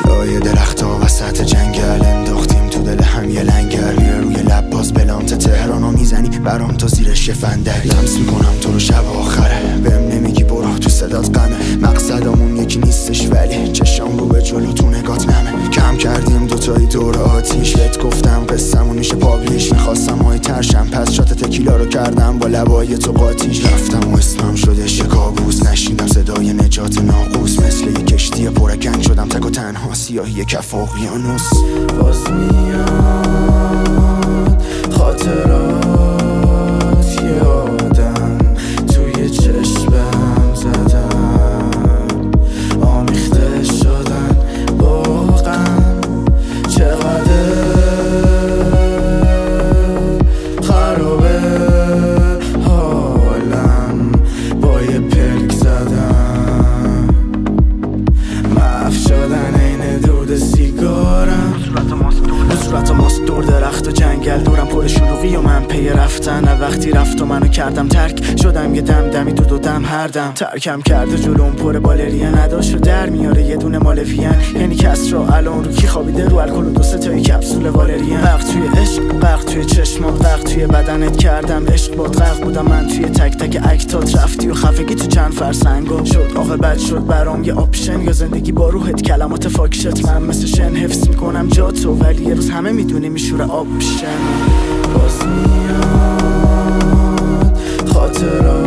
لای درختا وسط جنگل انداختیم تو دل هم یه لنگر. روی لب باز بلانت تهرانو میزنی برام تا زیرش یه فندک. لمس میکنم تو رو شب آخره بهم نمیگی برو تو صدات غمه. مقصدمون یکی نیستش ولی چشام رو به جلو تو نگات نمه. کم کردیم دوتایی دور آتیش بهت گفتم قصه‌مون میشه پابلیش. میخواستم های ترشم پس شات تکیلا رو کردم با لبای تو قاتیش. رفتم و اسمم شدش یه کابوس نشیندم صدای نجات ناقوس. مثل یه کشتی پرکنگ شدم تک و تنها سیاهی کف اقیانوس. باز میاد خاطرات یادم توی چشمم زدم. آمیخته شدن با غم چقدر خرابه حالم با یه پلک زدم. محو شدن این دود سیگارم. صورت ماست دور درخت و جنگل دورم پر شلوغی و من پی رفتن. وقتی رفت و منو کردم ترک شدم یه دمدمی دو دم هر دم. ترکم کرده جلوم پر بالریه نداشت رو در میاره یه دونه مالوین. یعنی کس رو الان رو کی خوابیده رو الکل و دو سه تایی کپسول والرین. غرق توی عشق غرق توی چشمات غرق توی بدنت کردم عشق باد. غرق بودم من توی تک تک اکتات. رفتی و خفگی تو چند فرسنگا شد عاقبت شد برام یه آپشن. یا زندگی با روحت کلمات فاکشت. من مثل شن حفظ میکنم جاتو ولی یه روز همه میدونی میشوره آپشن. باز میاد خاطرات